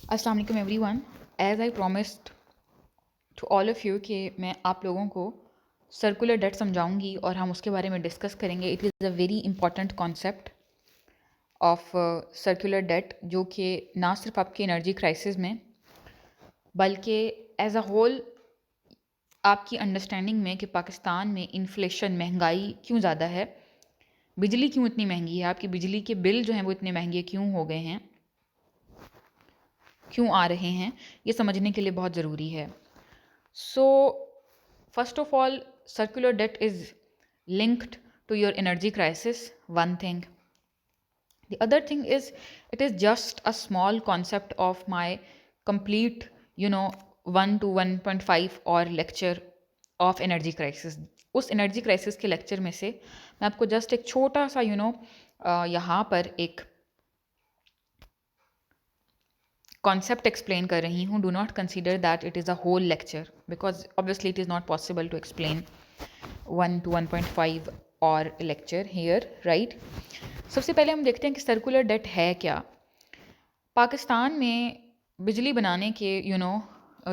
अस्सलाम वालेकुम everyone. As I promised to all of you कि मैं आप लोगों को सर्कुलर डेट समझाऊंगी और हम उसके बारे में डिस्कस करेंगे। It is a very important concept of circular debt, जो कि ना सिर्फ आपकी एनर्जी क्राइसिस में बल्कि एज अ होल आपकी अंडरस्टैंडिंग में कि पाकिस्तान में इन्फ्लेशन, महंगाई क्यों ज़्यादा है, बिजली क्यों इतनी महंगी है, आपकी बिजली के बिल जो हैं वो इतने महंगे क्यों हो गए हैं, क्यों आ रहे हैं, ये समझने के लिए बहुत ज़रूरी है। So, first of all, circular debt is linked to your energy crisis, one thing. The other thing is, it is just a small concept of my complete, 1 to 1.5 और lecture of energy crisis. उस energy crisis के lecture में से मैं आपको just एक छोटा सा यहाँ पर एक concept explain कर रही हूँ. Do not consider that it is a whole lecture, because obviously it is not possible to explain 1 to 1.5 और lecture here, right? सबसे पहले हम देखते हैं कि सर्कुलर डेट है क्या। पाकिस्तान में बिजली बनाने के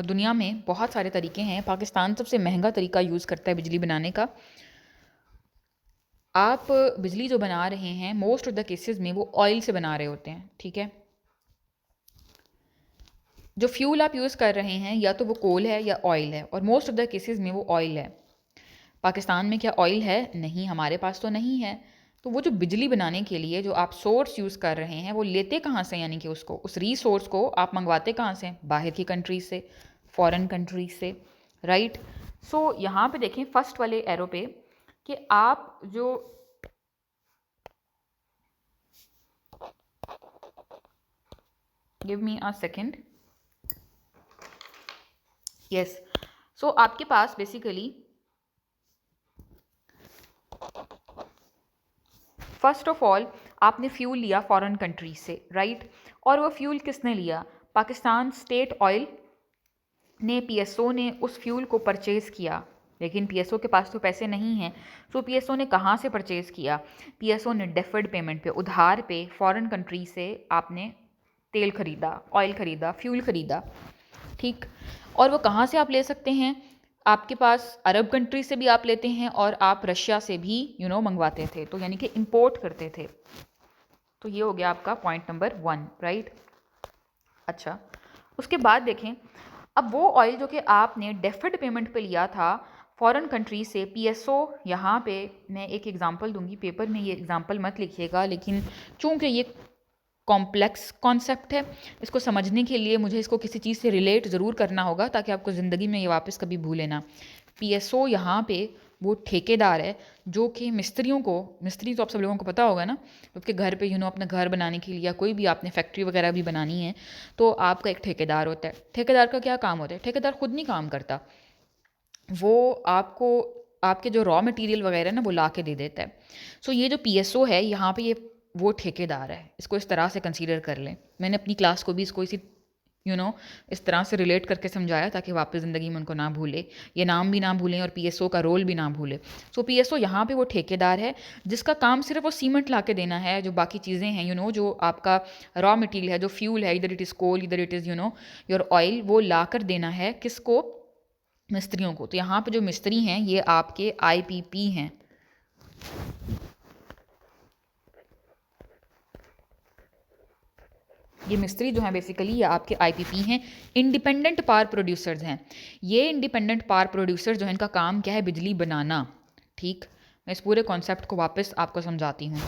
दुनिया में बहुत सारे तरीके हैं। पाकिस्तान सबसे महंगा तरीका यूज़ करता है बिजली बनाने का। आप बिजली जो बना रहे हैं मोस्ट ऑफ द केसेस में वो ऑयल से बना रहे होते हैं, ठीक है। जो फ्यूल आप यूज़ कर रहे हैं या तो वो कोल है या ऑयल है, और मोस्ट ऑफ द केसेस में वो ऑयल है। पाकिस्तान में क्या ऑयल है? नहीं, हमारे पास तो नहीं है। तो वो जो बिजली बनाने के लिए जो आप सोर्स यूज़ कर रहे हैं वो लेते कहाँ से, यानी कि उसको, उस रिसोर्स को आप मंगवाते कहाँ से? बाहर की कंट्रीज से, फॉरेन कंट्रीज से, राइट। सो यहाँ पे देखें फर्स्ट वाले एरो पे कि आप जो give me a second, yes. So आपके पास बेसिकली फर्स्ट ऑफ ऑल आपने फ्यूल लिया फॉरेन कंट्रीज से, राइट। और वो फ्यूल किसने लिया? पाकिस्तान स्टेट ऑयल ने, पीएसओ ने उस फ्यूल को परचेज़ किया, लेकिन पीएसओ के पास तो पैसे नहीं हैं। सो पीएसओ ने कहाँ से परचेज़ किया? पीएसओ ने डेफर्ड पेमेंट पे, उधार पे फॉरेन कंट्री से आपने तेल खरीदा, ऑयल खरीदा, फ्यूल खरीदा, ठीक। और वो कहाँ से आप ले सकते हैं? आपके पास अरब कंट्री से भी आप लेते हैं और आप रशिया से भी मंगवाते थे, तो यानी कि इंपोर्ट करते थे। तो ये हो गया आपका पॉइंट नंबर 1, राइट। अच्छा, उसके बाद देखें, अब वो ऑयल जो कि आपने डेफर्ड पेमेंट पे लिया था फॉरेन कंट्री से, पीएसओ, यहाँ पे मैं एक एग्जांपल दूंगी, पेपर में ये एग्जांपल मत लिखिएगा, लेकिन चूंकि ये कॉम्प्लेक्स कॉन्सेप्ट है, इसको समझने के लिए मुझे इसको किसी चीज़ से रिलेट ज़रूर करना होगा ताकि आपको ज़िंदगी में ये वापस कभी भूले ना। पीएसओ यहाँ पे वो ठेकेदार है जो कि मिस्त्रियों को, मिस्त्री तो आप सब लोगों को पता होगा ना, आपके घर पे अपना घर बनाने के लिए या कोई भी आपने फैक्ट्री वगैरह भी बनानी है तो आपका एक ठेकेदार होता है। ठेकेदार का क्या काम होता है? ठेकेदार खुद नहीं काम करता, वो आपको आपके जो रॉ मटेरियल वगैरह ना वो ला के दे देता है। सो ये जो पीएसओ है यहाँ पे, ये वो ठेकेदार है, इसको इस तरह से कंसीडर कर लें। मैंने अपनी क्लास को भी इसको इसी इस तरह से रिलेट करके समझाया ताकि वापस ज़िंदगी में उनको ना भूले, ये नाम भी ना भूलें और पीएसओ का रोल भी ना भूले। सो पीएसओ यहाँ पे वो ठेकेदार है जिसका काम सिर्फ वो सीमेंट ला के देना है, जो बाकी चीज़ें हैं जो आपका रॉ मटेरियल है, जो फ्यूल है, इधर इट इज़ कोल, इधर इट इज़ योर ऑयल, वो ला कर देना है किसको? मिस्त्रियों को। तो यहाँ पे जो मिस्त्री हैं ये आपके आईपीपी हैं। ये मिस्त्री जो हैं बेसिकली ये आपके आईपीपी हैं, इंडिपेंडेंट पावर प्रोड्यूसर्स हैं। ये इंडिपेंडेंट पावर प्रोड्यूसर जो है इनका काम क्या है? बिजली बनाना, ठीक। मैं इस पूरे कॉन्सेप्ट को वापस आपको समझाती हूँ।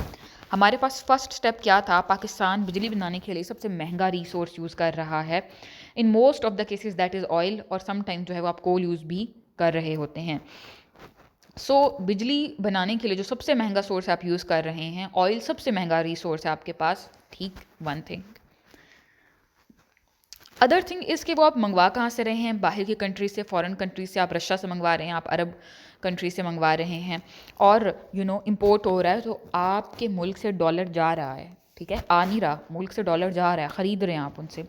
हमारे पास फर्स्ट स्टेप क्या था? पाकिस्तान बिजली बनाने के लिए सबसे महंगा रिसोर्स यूज़ कर रहा है। In most of the cases that is oil, और समटाइम जो है वो आप कोल यूज़ भी कर रहे होते हैं। सो बिजली बनाने के लिए जो सबसे महंगा सोर्स आप यूज़ कर रहे हैं, ऑयल सबसे महंगा रिसोर्स है आपके पास, ठीक। One thing. Other thing is कि वो आप मंगवा कहाँ से रहे हैं? बाहर की कंट्री से, फॉरेन कंट्री से। आप रशिया से मंगवा रहे हैं, आप अरब कंट्री से मंगवा रहे हैं, और इंपोर्ट हो रहा है, तो आपके मुल्क से डॉलर जा रहा है, ठीक है, आ नहीं रहा, मुल्क से डॉलर जा रहा है, ख़रीद रहे हैं आप उनसे।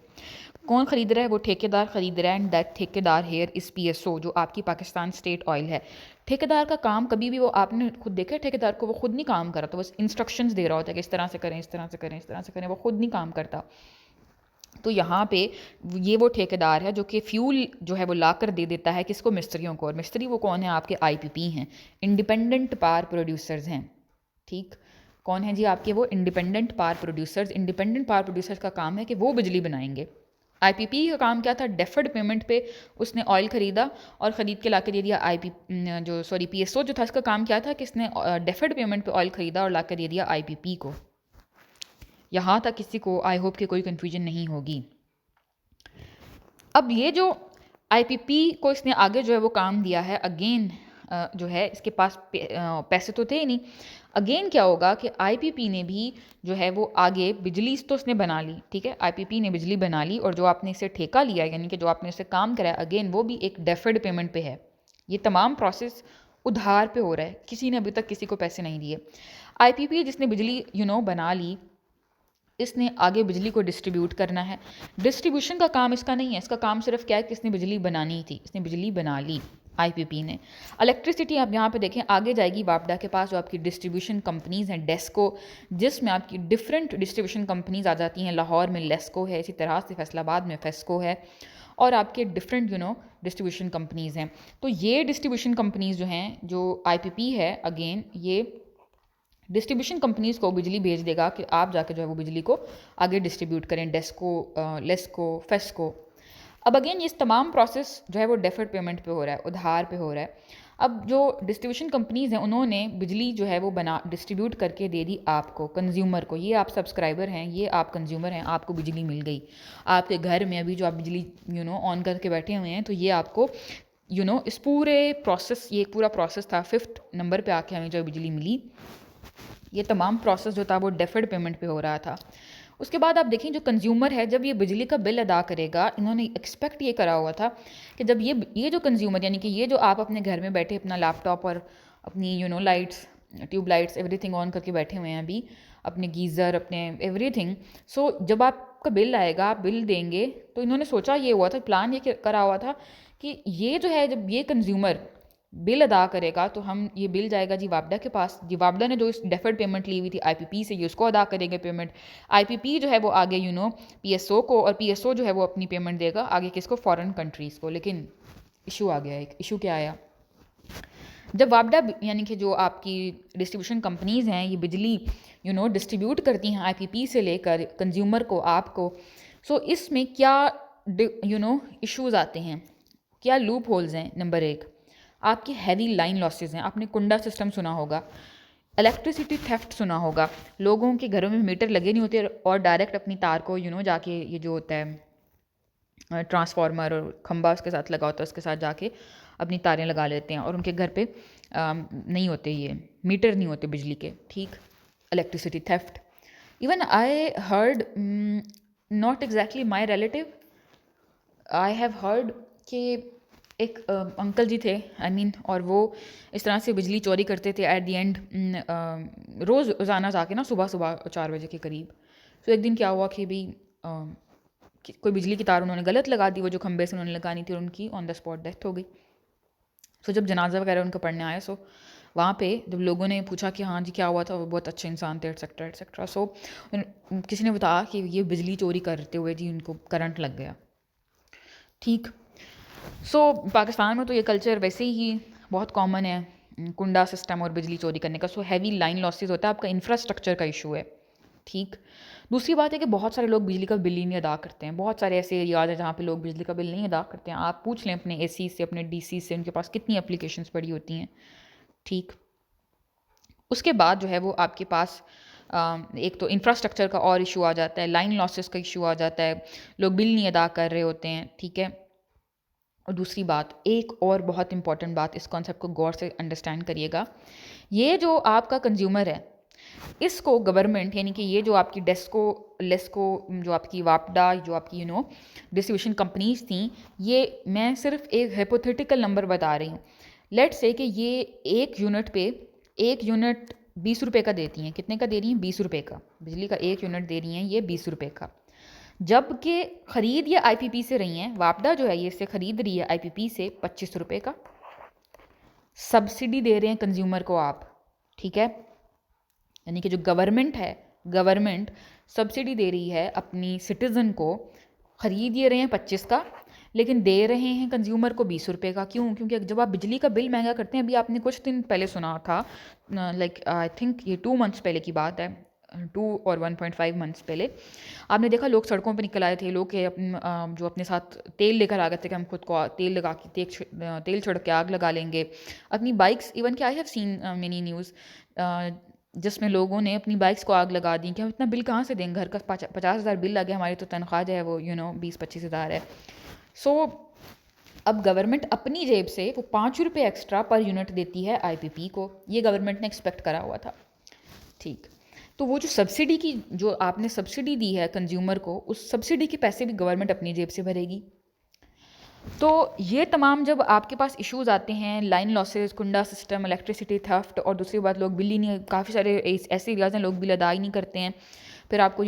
कौन ख़रीद रहा है? वो ठेकेदार ख़रीद रहा है, एंड दैट ठेकेदार हेयर इज़ पीएसओ, जो आपकी पाकिस्तान स्टेट ऑयल है। ठेकेदार का काम कभी भी, वो आपने खुद देखा है ठेकेदार को, वो खुद नहीं काम कर रहा, तो बस इंस्ट्रक्शंस दे रहा होता है कि इस तरह से करें, इस तरह से करें, इस तरह से करें, वो खुद नहीं काम करता। तो यहाँ पे ये वो ठेकेदार है जो कि फ्यूल जो है वो ला कर दे देता है किसको, मिस्त्रियों को। और मिस्त्री वो कौन है, आपके आईपीपी हैं, इंडिपेंडेंट पावर प्रोड्यूसर्स हैं। ठीक, कौन है जी आपके वो independent power producers. Independent power producers का काम है कि वो बिजली बनाएंगे। आईपीपी का काम क्या था, डेफर्ड पेमेंट पे उसने ऑयल ख़रीदा और ख़रीद के ला के दे दिया पीएसओ जो था, इसका काम क्या था कि इसने डेफर्ड पेमेंट पे ऑयल ख़रीदा और ला के दे दिया आईपीपी को। यहाँ तक किसी को आई होप कि कोई कन्फ्यूजन नहीं होगी। अब ये जो आईपीपी को इसने आगे जो है वो काम दिया है, अगेन जो है इसके पास पैसे तो थे ही नहीं। अगेन क्या होगा कि आईपीपी ने भी जो है वो आगे बिजली तो उसने बना ली, ठीक है, आईपीपी ने बिजली बना ली, और जो आपने इसे ठेका लिया यानी कि जो आपने इससे काम कराया, अगेन वो भी एक डेफर्ड पेमेंट पे है। ये तमाम प्रोसेस उधार पे हो रहा है, किसी ने अभी तक किसी को पैसे नहीं दिए। आईपीपी जिसने बिजली बना ली, इसने आगे बिजली को डिस्ट्रीब्यूट करना है। डिस्ट्रीब्यूशन का काम इसका नहीं है, इसका काम सिर्फ क्या है कि इसने बिजली बनानी थी, इसने बिजली बना ली आईपीपी ने। इलेक्ट्रिसिटी आप यहाँ पे देखें आगे जाएगी वापडा के पास, जो आपकी डिस्ट्रीब्यूशन कंपनीज़ हैं, डेस्को, जिसमें आपकी डिफरेंट डिस्ट्रीब्यूशन कंपनीज़ आ जाती हैं। लाहौर में लेस्को है, इसी तरह से फैसलाबाद में फेस्को है, और आपके डिफरेंट डिस्ट्रीब्यूशन कंपनीज़ हैं। तो ये डिस्ट्रीब्यूशन कंपनीज़ जो हैं, जो आईपीपी है, अगेन ये डिस्ट्रीब्यूशन कंपनीज़ को बिजली भेज देगा कि आप जाके जो है वो बिजली को आगे डिस्ट्रीब्यूट करें, डेस्को, लेस्को, फेस्को। अब अगेन ये तमाम प्रोसेस जो है वो डेफर्ड पेमेंट पे हो रहा है, उधार पे हो रहा है। अब जो डिस्ट्रीब्यूशन कंपनीज़ हैं उन्होंने बिजली जो है वो डिस्ट्रीब्यूट करके दे दी आपको, कंज्यूमर को। ये आप सब्सक्राइबर हैं, ये आप कंज्यूमर हैं, आपको बिजली मिल गई आपके घर में। अभी जो आप बिजली ऑन करके बैठे हुए हैं, तो ये आपको इस पूरे प्रोसेस, ये पूरा प्रोसेस था, 5th नंबर पे आके हमें जो बिजली मिली। ये तमाम प्रोसेस जो था वो डेफर्ड पेमेंट पे हो रहा था। उसके बाद आप देखें जो कंज्यूमर है, जब ये बिजली का बिल अदा करेगा, इन्होंने एक्सपेक्ट ये करा हुआ था कि जब ये जो कंज्यूमर यानी कि ये जो आप अपने घर में बैठे अपना लैपटॉप और अपनी lights, tube lights, everything on करके बैठे हुए हैं अभी, अपने गीज़र, अपने एवरीथिंग, सो जब आपका बिल आएगा, आप बिल देंगे, तो इन्होंने सोचा ये हुआ था, प्लान ये करा हुआ था कि ये जो है जब ये कंज्यूमर बिल अदा करेगा तो ये बिल जाएगा जी वापडा के पास। जी वापडा ने जो इस डेफर्ड पेमेंट ली हुई थी आईपीपी से, ये उसको अदा करेंगे पेमेंट। आईपीपी जो है वो आगे पीएसओ को, और पीएसओ जो है वो अपनी पेमेंट देगा आगे किसको, फॉरेन कंट्रीज़ को। लेकिन इशू आ गया, एक इशू क्या आया, जब वापडा यानी कि जो आपकी डिस्ट्रीब्यूशन कंपनीज़ हैं, ये बिजली डिस्ट्रीब्यूट करती हैं आईपीपी से लेकर कंज्यूमर को, आपको। सो इसमें क्या इश्यूज़ आते हैं, क्या लूप होल्स हैं। नंबर 1, आपकी हैवी लाइन लॉसेस हैं। आपने कुंडा सिस्टम सुना होगा, इलेक्ट्रिसिटी थेफ्ट सुना होगा, लोगों के घरों में मीटर लगे नहीं होते और डायरेक्ट अपनी तार को जाके ये जो होता है ट्रांसफार्मर और खंबा उसके साथ लगा होता है, उसके साथ जाके अपनी तारें लगा लेते हैं, और उनके घर पे नहीं होते, ये मीटर नहीं होते बिजली के। ठीक, electricity theft. Even I heard, not exactly my relative, I have heard कि एक अंकल जी थे, और वो इस तरह से बिजली चोरी करते थे एट दी एंड, रोज़ाना जाके ना सुबह 4 बजे के करीब। तो एक दिन क्या हुआ कि भाई कोई बिजली की तार उन्होंने गलत लगा दी, वो जो खंबे से उन्होंने लगानी थी, और उनकी ऑन द स्पॉट डेथ हो गई। सो जब जनाजा वगैरह उनका पढ़ने आया, सो वहाँ पे जब लोगों ने पूछा कि हाँ जी क्या हुआ था, वो बहुत अच्छे इंसान थे, एटसेट्रा एटसेट्रा, सो किसी ने बताया कि ये बिजली चोरी करते हुए जी उनको करंट लग गया। ठीक, सो पाकिस्तान में तो ये कल्चर वैसे ही बहुत कॉमन है, कुंडा सिस्टम और बिजली चोरी करने का। सो हैवी लाइन लॉसेस होता है, आपका इंफ्रास्ट्रक्चर का इशू है। ठीक, दूसरी बात है कि बहुत सारे लोग बिजली का बिल ही नहीं अदा करते हैं। बहुत सारे ऐसे एरियाज हैं जहाँ पे लोग बिजली का बिल नहीं अदा करते हैं। आप पूछ लें अपने एसी से, अपने डीसी से, उनके पास कितनी एप्लीकेशंस पड़ी होती हैं। ठीक, उसके बाद जो है वो आपके पास एक तो इंफ्रास्ट्रक्चर का और इशू आ जाता है, लाइन लॉसेस का इशू आ जाता है, लोग बिल नहीं अदा कर रहे होते हैं। ठीक है, और दूसरी बात, एक और बहुत इंपॉर्टेंट बात, इस कॉन्सेप्ट को गौर से अंडरस्टैंड करिएगा, ये जो आपका कंज्यूमर है, इसको गवर्नमेंट यानी कि ये जो आपकी डेस्को, लेस्को, जो आपकी वापडा, जो आपकी डिस्ट्रीब्यूशन कंपनीज थी, ये मैं सिर्फ एक हाइपोथेटिकल नंबर बता रही हूँ। लेट्स से कि ये एक यूनिट 20 रुपये का देती हैं। कितने का दे रही हैं? 20 रुपये का। बिजली का एक यूनिट दे रही हैं ये 20 रुपये का, जबकि ख़रीद ये आईपीपी से रही हैं। वापडा जो है ये इससे ख़रीद रही है आईपीपी से 25 रुपये का। सब्सिडी दे रहे हैं कंज्यूमर को आप, ठीक है, यानी कि जो गवर्नमेंट है गवर्नमेंट सब्सिडी दे रही है अपनी सिटीज़न को, ख़रीद ये रहे हैं 25 का, लेकिन दे रहे हैं कंज्यूमर को 20 रुपये का। क्यों? क्योंकि जब आप बिजली का बिल महंगा करते हैं, अभी आपने कुछ दिन पहले सुना था, लाइक आई थिंक ये 2 मंथ्स पहले की बात है, 2 और 1.5 मंथ्स पहले, आपने देखा लोग सड़कों पर निकल आए थे, लोग के जो अपने साथ तेल लेकर आ गए थे कि हम खुद को तेल लगा के तेल छिड़क के आग लगा लेंगे अपनी बाइक्स। इवन कि I have seen many news जिसमें लोगों ने अपनी बाइक्स को आग लगा दी कि हम इतना बिल कहाँ से देंगे, घर का 50,000 बिल आ गया, हमारी तो तनख्वाह जो है वो 20-25 हज़ार है। सो अब गवर्नमेंट अपनी जेब से वो 5 रुपये एक्स्ट्रा पर यूनिट देती है आईपीपी को। ये गवर्नमेंट ने एक्सपेक्ट करा हुआ था, ठीक। तो वो जो सब्सिडी की, जो आपने सब्सिडी दी है कंज्यूमर को, उस सब्सिडी के पैसे भी गवर्नमेंट अपनी जेब से भरेगी। तो ये तमाम जब आपके पास इश्यूज़ आते हैं, लाइन लॉसेस, कुंडा सिस्टम, इलेक्ट्रिसिटी थफ्ट, और दूसरी बात लोग बिल ही नहीं, काफ़ी सारे ऐसे एरियाज़ हैं लोग बिल अदा ही नहीं करते हैं, फिर आपको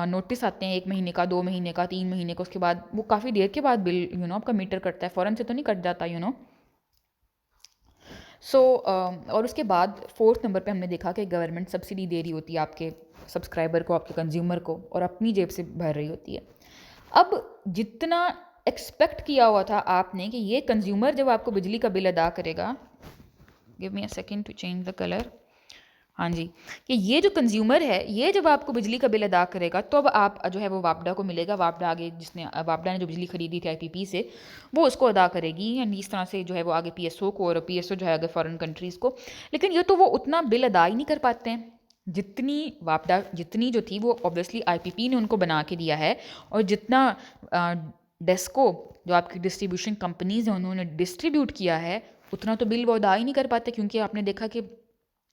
नोटिस आते हैं 1 महीने का, 2 महीने का, 3 महीने का, उसके बाद वो काफ़ी देर के बाद बिल आपका मीटर कटता है, फ़ौरन से तो नहीं कट जाता। सो और उसके बाद 4th नंबर पे हमने देखा कि गवर्नमेंट सब्सिडी दे रही होती है आपके सब्सक्राइबर को, आपके कंज्यूमर को, और अपनी जेब से भर रही होती है। अब जितना एक्सपेक्ट किया हुआ था आपने कि ये कंज्यूमर जब आपको बिजली का बिल अदा करेगा, give me a second to change the colour, हाँ जी, कि ये जो कंज्यूमर है, ये जब आपको बिजली का बिल अदा करेगा तो अब आप जो है वो वापडा को मिलेगा, वापडा आगे वापडा ने जो बिजली खरीदी थी आईपीपी से, वो उसको अदा करेगी, एंड इस तरह से जो है वो आगे पीएसओ को, और पीएसओ जो है आगे फॉरेन कंट्रीज़ को। लेकिन ये तो वो उतना बिल अदा ही नहीं कर पाते हैं जितनी वापडा, जितनी जो थी वो ऑब्वियसली आईपीपी ने उनको बना के दिया है, और जितना डेस्को जो आपकी डिस्ट्रीब्यूशन कंपनीज हैं उन्होंने डिस्ट्रीब्यूट किया है, उतना तो बिल वो अदा ही नहीं कर पाते, क्योंकि आपने देखा कि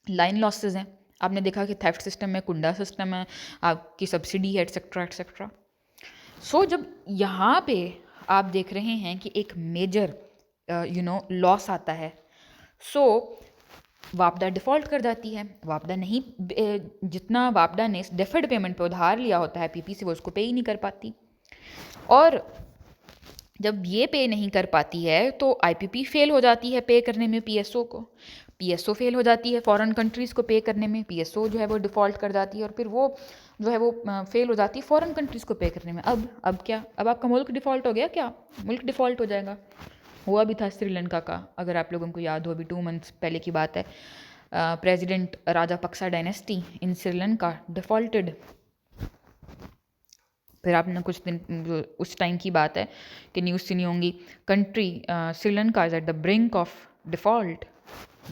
लाइन लॉसेस हैं, आपने देखा कि थेफ्ट सिस्टम है, कुंडा सिस्टम है, आपकी सब्सिडी है, एट्सेट्रा एट्सेट्रा। सो जब यहाँ पे आप देख रहे हैं कि एक मेजर लॉस आता है, सो वापडा डिफ़ॉल्ट कर जाती है। वापडा नहीं, जितना वापडा ने डेफर्ड पेमेंट पे उधार लिया होता है पीपी से, वो उसको पे ही नहीं कर पाती, और जब ये पे नहीं कर पाती है तो आईपीपी फेल हो जाती है पे करने में पीएसओ को, पीएसओ फेल हो जाती है फॉरेन कंट्रीज़ को पे करने में, पीएसओ जो है वो डिफ़ॉल्ट कर जाती है, और फिर वो जो है वो फेल हो जाती है फॉरेन कंट्रीज़ को पे करने में। अब क्या, अब आपका मुल्क डिफ़ॉल्ट हो गया, क्या मुल्क डिफ़ॉल्ट हो जाएगा? हुआ भी था श्रीलंका का, अगर आप लोगों को याद हो, अभी 2 मंथ्स पहले की बात है, president Rajapaksa dynasty in Sri Lanka defaulted. फिर आपने कुछ दिन, उस टाइम की बात है कि न्यूज़ सुनी होंगी, country Sri Lanka is at the brink of default,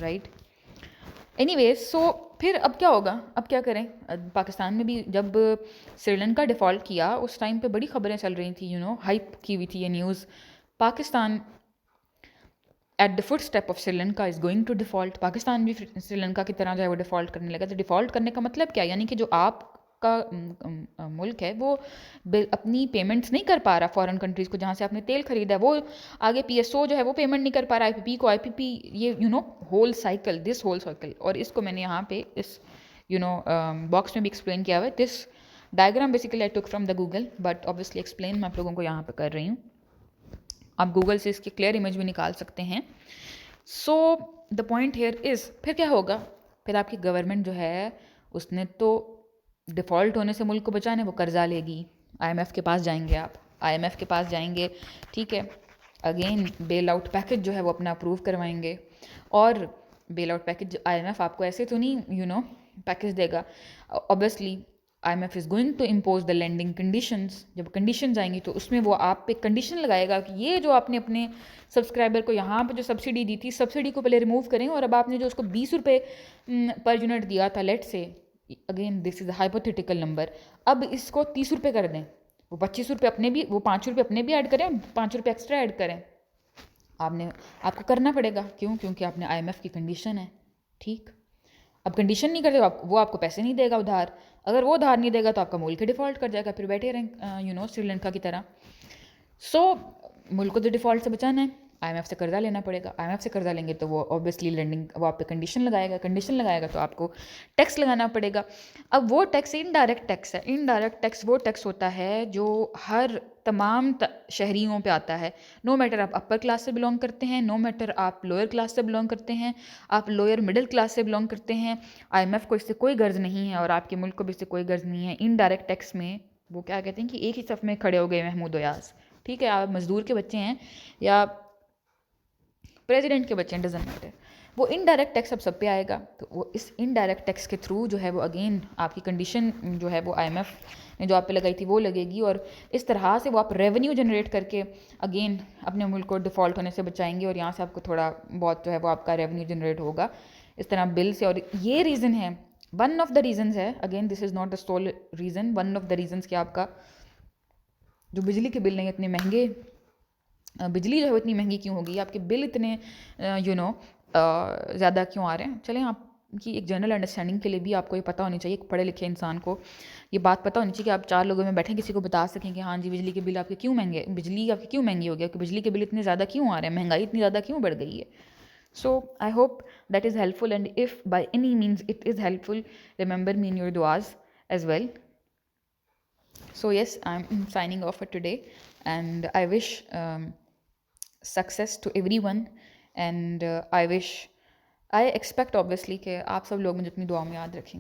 right. Anyways, so फिर अब क्या होगा, अब क्या करें? पाकिस्तान में भी जब श्रीलंका डिफ़ॉल्ट किया, उस टाइम पे बड़ी खबरें चल रही थी, हाइप की हुई थी ये news, Pakistan at the footstep of Sri Lanka is going to default. Pakistan भी श्रीलंका की तरह जो है वो डिफ़ॉल्ट करने लगा। तो डिफ़ॉल्ट करने का मतलब क्या, यानी कि जो आपका मुल्क है वो अपनी पेमेंट्स नहीं कर पा रहा फॉरेन कंट्रीज़ को, जहाँ से आपने तेल खरीदा है, वो आगे पीएसओ जो है वो पेमेंट नहीं कर पा रहा आईपीपी को, आईपीपी ये whole cycle, this whole cycle. और इसको मैंने यहाँ पे इस बॉक्स में भी एक्सप्लेन किया हुआ है। This diagram basically I took from the Google, but obviously explain मैं आप लोगों को यहाँ पे कर रही हूँ। आप गूगल से इसकी क्लियर इमेज भी निकाल सकते हैं। So the point here is, फिर क्या होगा? फिर आपकी गवर्नमेंट जो है उसने तो डिफ़ॉल्ट होने से मुल्क को बचाने वो कर्जा लेगी, आईएमएफ के पास जाएंगे आप, आईएमएफ के पास जाएंगे, ठीक है, अगेन बेल आउट पैकेज जो है वो अपना अप्रूव करवाएंगे, और बेल आउट पैकेज आईएमएफ आपको ऐसे तो नहीं पैकेज देगा, obviously IMF is going to impose the landing conditions. जब कंडीशन आएंगी तो उसमें वो आप पे कंडीशन लगाएगा कि ये जो आपने अपने सब्सक्राइबर को यहाँ पे जो सब्सिडी दी थी, सब्सिडी को पहले रिमूव करें, और अब आपने जो उसको 20 रुपये पर यूनिट दिया था, लेट से, again this is a hypothetical number, अब इसको 30 रुपये कर दें, वो 25 रुपये अपने भी, वो 5 रुपये अपने भी ऐड करें, 5 रुपये एक्स्ट्रा ऐड करें, आपको करना पड़ेगा। क्यों? क्योंकि आपने IMF की कंडीशन है, ठीक। अब कंडीशन नहीं करते वो आपको पैसे नहीं देगा उधार, अगर वो उधार नहीं देगा तो आपका मुल्क डिफ़ॉल्ट कर जाएगा, फिर बैठे रहें श्रीलंका की तरह। सो मुल्क को तो डिफ़ॉल्ट से बचाना है, IMF से कर्जा लेना पड़ेगा। IMF से कर्जा लेंगे तो वो ऑब्वियसली लेंडिंग, वो आप पे कंडीशन लगाएगा तो आपको टैक्स लगाना पड़ेगा। अब वो टैक्स इनडायरेक्ट टैक्स है। इनडायरेक्ट टैक्स वो टैक्स होता है जो हर तमाम शहरियों पे आता है, नो मैटर आप अपर क्लास से बिलोंग करते हैं, नो मैटर आप लोअर क्लास से बिलोंग करते हैं, आप लोअर मिडिल क्लास से बिलोंग करते हैं। IMF को इससे कोई गर्ज नहीं है और आपके मुल्क को भी इससे कोई गर्ज नहीं है। इनडायरेक्ट टैक्स में वो क्या कहते हैं कि एक ही सफ़ में खड़े हो गए महमूद अयाज, ठीक है, आप मज़दूर के बच्चे हैं या प्रेसिडेंट के बच्चे हैं, डजेंट मैटर, वो इनडायरेक्ट टैक्स अब सब पे आएगा। तो वो इस इनडायरेक्ट टैक्स के थ्रू जो है वो अगेन आपकी कंडीशन जो है वो IMF ने जो आप पे लगाई थी वो लगेगी, और इस तरह से वो आप रेवेन्यू जनरेट करके अगेन अपने मुल्क को डिफ़ॉल्ट होने से बचाएंगे, और यहाँ से आपको थोड़ा बहुत जो है वो आपका रेवेन्यू जनरेट होगा इस तरह बिल से। और ये रीज़न है, वन ऑफ द रीज़न्स है, again this is not the soul reason, one of the reasons कि आपका जो बिजली के बिल नहीं इतने महंगे, बिजली जो है इतनी महंगी क्यों होगी, आपके बिल इतने ज़्यादा क्यों आ रहे हैं। चलें, आपकी एक जनरल अंडरस्टैंडिंग के लिए भी आपको ये पता होनी चाहिए, एक पढ़े लिखे इंसान को ये बात पता होनी चाहिए कि आप 4 लोगों में बैठे किसी को बता सकें कि हाँ जी बिजली के बिल आपके क्यों महंगे, बिजली आपकी क्यों महंगी हो गई, आपके बिजली के बिल इतने ज़्यादा क्यों आ रहे हैं, महंगाई इतनी ज़्यादा क्यों बढ़ गई है। So I hope that is helpful, and if by any means it is helpful, remember me in your duas as well. So yes, I'm signing off for today, and I wish success to everyone, and I expect obviously कि आप सब लोग मुझे अपनी दुआ में याद रखेंगे।